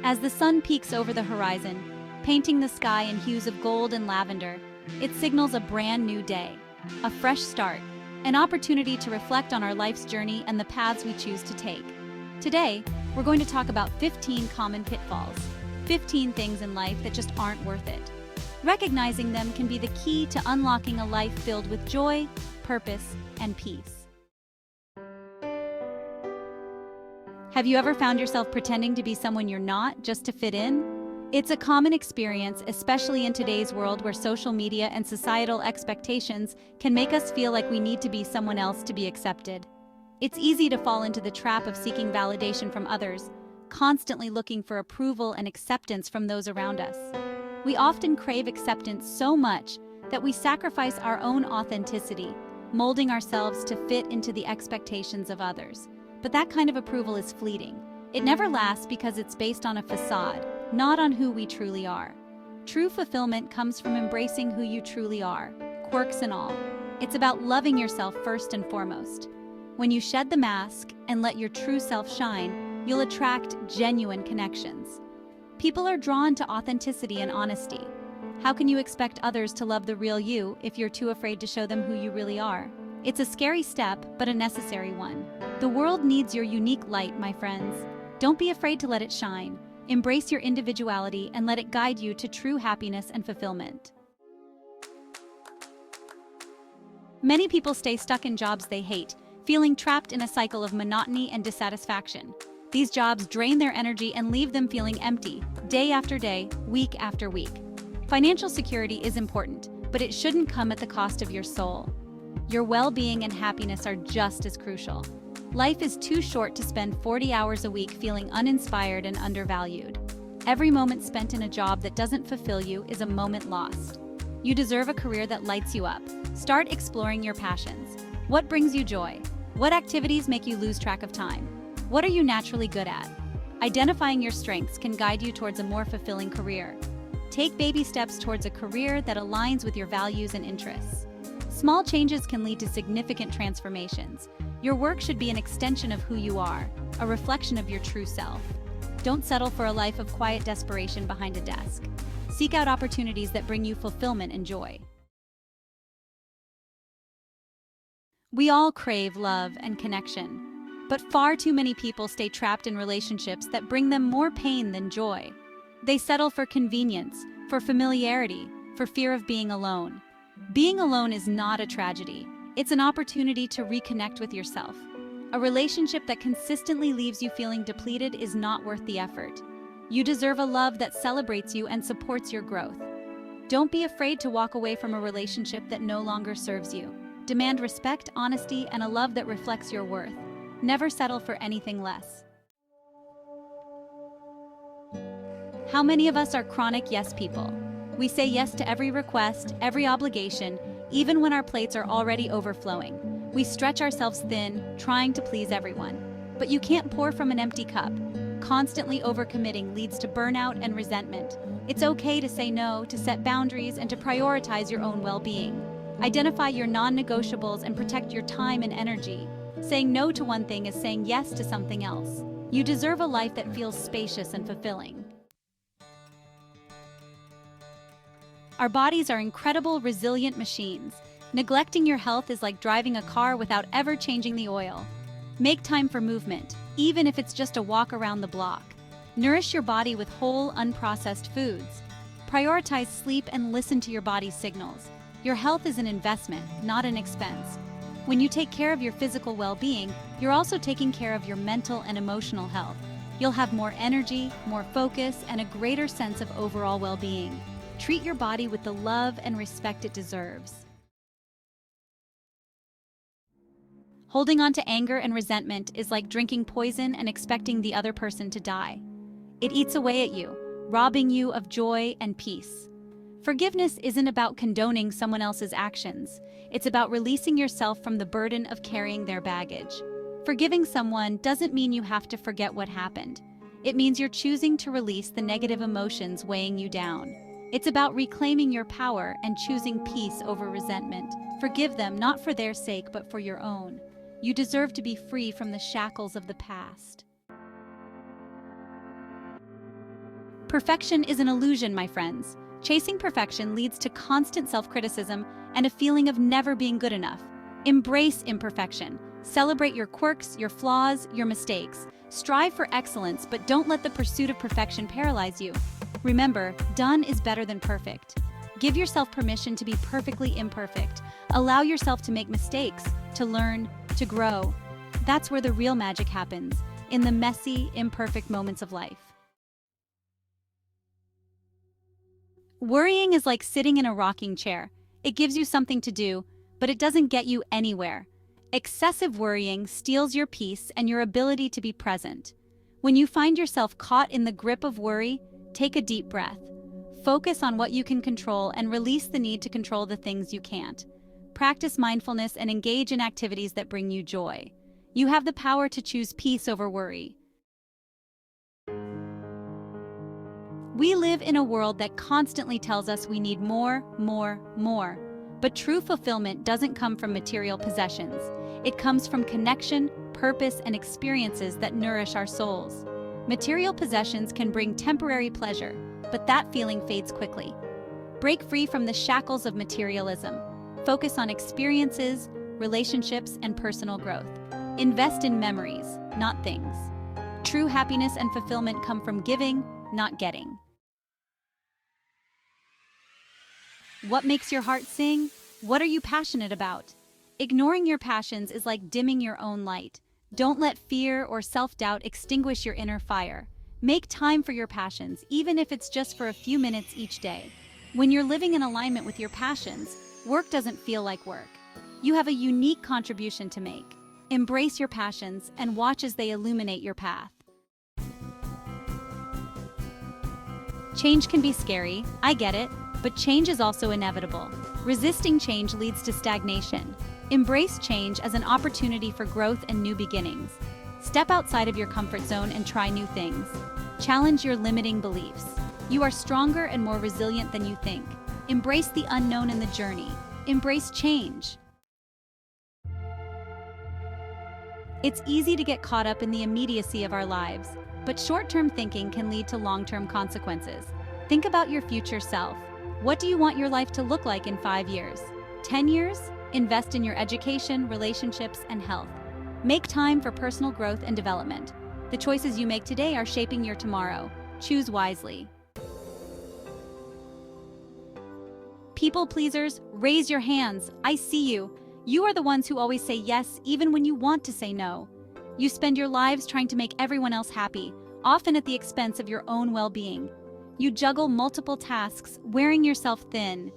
As the sun peaks over the horizon, painting the sky in hues of gold and lavender, it signals a brand new day, a fresh start, an opportunity to reflect on our life's journey and the paths we choose to take. Today, we're going to talk about 15 common pitfalls, 15 things in life that just aren't worth it. Recognizing them can be the key to unlocking a life filled with joy, purpose, and peace. Have you ever found yourself pretending to be someone you're not just to fit in? It's a common experience, especially in today's world where social media and societal expectations can make us feel like we need to be someone else to be accepted. It's easy to fall into the trap of seeking validation from others, constantly looking for approval and acceptance from those around us. We often crave acceptance so much that we sacrifice our own authenticity, molding ourselves to fit into the expectations of others. But that kind of approval is fleeting. It never lasts because it's based on a facade, not on who we truly are. True fulfillment comes from embracing who you truly are, quirks and all. It's about loving yourself first and foremost. When you shed the mask and let your true self shine, you'll attract genuine connections. People are drawn to authenticity and honesty. How can you expect others to love the real you if you're too afraid to show them who you really are? It's a scary step, but a necessary one. The world needs your unique light, my friends. Don't be afraid to let it shine. Embrace your individuality and let it guide you to true happiness and fulfillment. Many people stay stuck in jobs they hate, feeling trapped in a cycle of monotony and dissatisfaction. These jobs drain their energy and leave them feeling empty, day after day, week after week. Financial security is important, but it shouldn't come at the cost of your soul. Your well-being and happiness are just as crucial. Life is too short to spend 40 hours a week feeling uninspired and undervalued. Every moment spent in a job that doesn't fulfill you is a moment lost. You deserve a career that lights you up. Start exploring your passions. What brings you joy? What activities make you lose track of time? What are you naturally good at? Identifying your strengths can guide you towards a more fulfilling career. Take baby steps towards a career that aligns with your values and interests. Small changes can lead to significant transformations. Your work should be an extension of who you are, a reflection of your true self. Don't settle for a life of quiet desperation behind a desk. Seek out opportunities that bring you fulfillment and joy. We all crave love and connection, but far too many people stay trapped in relationships that bring them more pain than joy. They settle for convenience, for familiarity, for fear of being alone. Being alone is not a tragedy. It's an opportunity to reconnect with yourself. A relationship that consistently leaves you feeling depleted is not worth the effort. You deserve a love that celebrates you and supports your growth. Don't be afraid to walk away from a relationship that no longer serves you. Demand respect, honesty, and a love that reflects your worth. Never settle for anything less. How many of us are chronic yes people? We say yes to every request, every obligation, even when our plates are already overflowing. We stretch ourselves thin, trying to please everyone. But you can't pour from an empty cup. Constantly overcommitting leads to burnout and resentment. It's okay to say no, to set boundaries, and to prioritize your own well-being. Identify your non-negotiables and protect your time and energy. Saying no to one thing is saying yes to something else. You deserve a life that feels spacious and fulfilling. Our bodies are incredible, resilient machines. Neglecting your health is like driving a car without ever changing the oil. Make time for movement, even if it's just a walk around the block. Nourish your body with whole, unprocessed foods. Prioritize sleep and listen to your body's signals. Your health is an investment, not an expense. When you take care of your physical well-being, you're also taking care of your mental and emotional health. You'll have more energy, more focus, and a greater sense of overall well-being. Treat your body with the love and respect it deserves. Holding on to anger and resentment is like drinking poison and expecting the other person to die. It eats away at you, robbing you of joy and peace. Forgiveness isn't about condoning someone else's actions. It's about releasing yourself from the burden of carrying their baggage. Forgiving someone doesn't mean you have to forget what happened. It means you're choosing to release the negative emotions weighing you down. It's about reclaiming your power and choosing peace over resentment. Forgive them not for their sake, but for your own. You deserve to be free from the shackles of the past. Perfection is an illusion, my friends. Chasing perfection leads to constant self-criticism and a feeling of never being good enough. Embrace imperfection. Celebrate your quirks, your flaws, your mistakes. Strive for excellence, but don't let the pursuit of perfection paralyze you. Remember, done is better than perfect. Give yourself permission to be perfectly imperfect. Allow yourself to make mistakes, to learn, to grow. That's where the real magic happens, in the messy, imperfect moments of life. Worrying is like sitting in a rocking chair. It gives you something to do, but it doesn't get you anywhere. Excessive worrying steals your peace and your ability to be present. When you find yourself caught in the grip of worry, take a deep breath. Focus on what you can control and release the need to control the things you can't. Practice mindfulness and engage in activities that bring you joy. You have the power to choose peace over worry. We live in a world that constantly tells us we need more, more, more. But true fulfillment doesn't come from material possessions. It comes from connection, purpose, and experiences that nourish our souls. Material possessions can bring temporary pleasure, but that feeling fades quickly. Break free from the shackles of materialism. Focus on experiences, relationships, and personal growth. Invest in memories, not things. True happiness and fulfillment come from giving, not getting. What makes your heart sing? What are you passionate about? Ignoring your passions is like dimming your own light. Don't let fear or self-doubt extinguish your inner fire. Make time for your passions, even if it's just for a few minutes each day. When you're living in alignment with your passions, work doesn't feel like work. You have a unique contribution to make. Embrace your passions and watch as they illuminate your path. Change can be scary, I get it, but change is also inevitable. Resisting change leads to stagnation. Embrace change as an opportunity for growth and new beginnings. Step outside of your comfort zone and try new things. Challenge your limiting beliefs. You are stronger and more resilient than you think. Embrace the unknown in the journey. Embrace change. It's easy to get caught up in the immediacy of our lives, but short-term thinking can lead to long-term consequences. Think about your future self. What do you want your life to look like in 5 years? 10 years? Invest in your education, relationships, and health. Make time for personal growth and development. The choices you make today are shaping your tomorrow. Choose wisely. People pleasers, raise your hands. I see you. You are the ones who always say yes even when you want to say no. You spend your lives trying to make everyone else happy, often at the expense of your own well-being. You juggle multiple tasks, wearing yourself thin.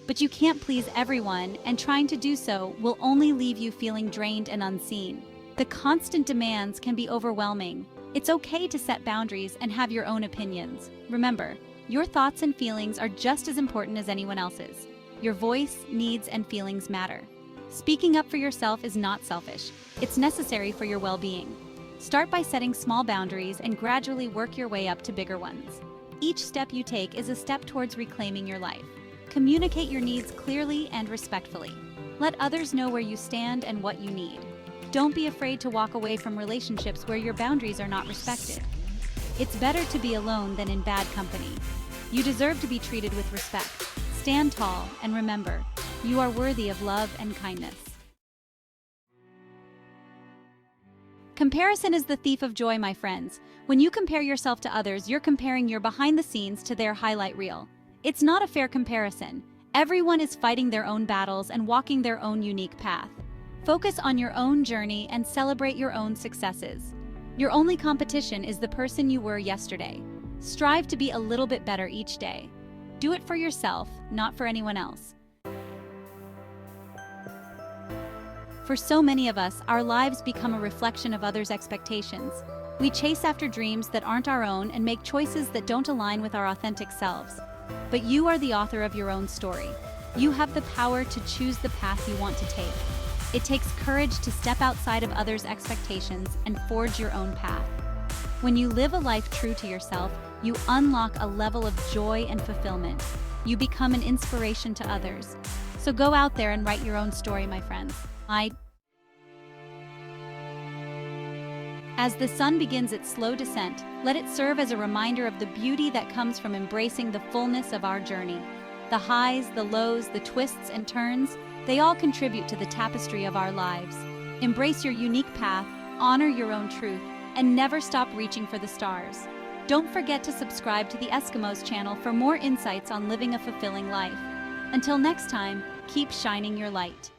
But you can't please everyone, and trying to do so will only leave you feeling drained and unseen. The constant demands can be overwhelming. It's okay to set boundaries and have your own opinions. Remember, your thoughts and feelings are just as important as anyone else's. Your voice, needs, and feelings matter. Speaking up for yourself is not selfish. It's necessary for your well-being. Start by setting small boundaries and gradually work your way up to bigger ones. Each step you take is a step towards reclaiming your life. Communicate your needs clearly and respectfully. Let others know where you stand and what you need. Don't be afraid to walk away from relationships where your boundaries are not respected. It's better to be alone than in bad company. You deserve to be treated with respect. Stand tall and remember, you are worthy of love and kindness. Comparison is the thief of joy, my friends. When you compare yourself to others, you're comparing your behind the scenes to their highlight reel. It's not a fair comparison. Everyone is fighting their own battles and walking their own unique path. Focus on your own journey and celebrate your own successes. Your only competition is the person you were yesterday. Strive to be a little bit better each day. Do it for yourself, not for anyone else. For so many of us, our lives become a reflection of others' expectations. We chase after dreams that aren't our own and make choices that don't align with our authentic selves. But you are the author of your own story. You have the power to choose the path you want to take. It takes courage to step outside of others' expectations and forge your own path. When you live a life true to yourself, you unlock a level of joy and fulfillment. You become an inspiration to others. So go out there and write your own story, my friends. As the sun begins its slow descent, let it serve as a reminder of the beauty that comes from embracing the fullness of our journey. The highs, the lows, the twists and turns, they all contribute to the tapestry of our lives. Embrace your unique path, honor your own truth, and never stop reaching for the stars. Don't forget to subscribe to the Eskimos channel for more insights on living a fulfilling life. Until next time, keep shining your light.